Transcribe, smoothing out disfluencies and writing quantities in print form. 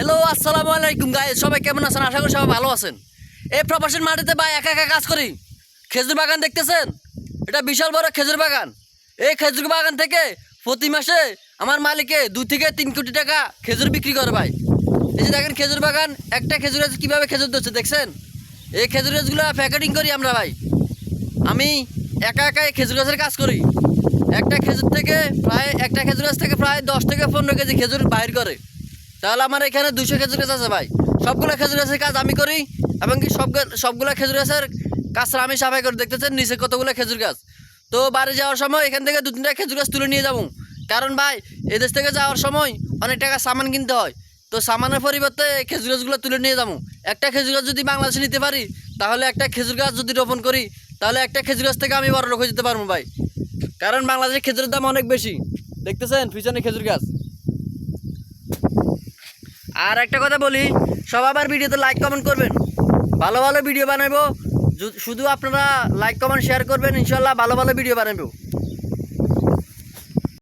Hello, আসসালামু আলাইকুম guys, সবাই কেমন আছেন? আশা করি সবাই ভালো আছেন। এই প্রবাসের মাটিতে ভাই একা একা কাজ করি। খেজুর বাগান দেখতেছেন, এটা বিশাল বড় খেজুর বাগান। এই খেজুর বাগান থেকে প্রতি মাসে আমার মালিকে 2 থেকে 3 কোটি টাকা খেজুর বিক্রি করে ভাই। এই যে দেখেন খেজুর বাগান, একটা খেজুর গাছ কীভাবে খেজুর ধরছে দেখছেন? এই খেজুর গাছগুলো প্যাকেটিং করি আমরা ভাই। আমি একা একা এই খেজুর গাছের কাজ করি। একটা খেজুর গাছ থেকে প্রায় 10 থেকে 15 কেজি খেজুর বাইর করে। তাহলে আমার এখানে 200 খেজুর গাছ আছে ভাই। সবগুলো খেজুর গাছের কাজ আমি করি, এবং কি সবগুলো খেজুর গাছের কাজটা আমি সাফাই করে। দেখতেছেন নিচে কতগুলো খেজুর গাছ। তো বাড়ি যাওয়ার সময় এখান থেকে 2-3টা খেজুর গাছ তুলে নিয়ে যাবো, কারণ ভাই এদেশ থেকে যাওয়ার সময় অনেক টাকা সামান কিনতে হয়। তো সামানের পরিবর্তে খেজুর গাছগুলো তুলে নিয়ে যাবো। একটা খেজুর গাছ যদি বাংলাদেশে নিতে পারি, তাহলে একটা খেজুর গাছ যদি রোপণ করি, তাহলে একটা খেজুর গাছ থেকে আমি বড় লোক হয়ে যেতে পারবো ভাই। কারণ বাংলাদেশের খেজুরের দাম অনেক বেশি। দেখতেছেন পিছনে খেজুর গাছ। আর একটা কথা বলি, সব আবার ভিডিওতে লাইক কমেন্ট করবেন। ভালো ভালো ভিডিও বানাবো, শুধু আপনারা লাইক কমেন্ট শেয়ার করবেন, ইনশাল্লাহ ভালো ভালো ভিডিও বানাবো।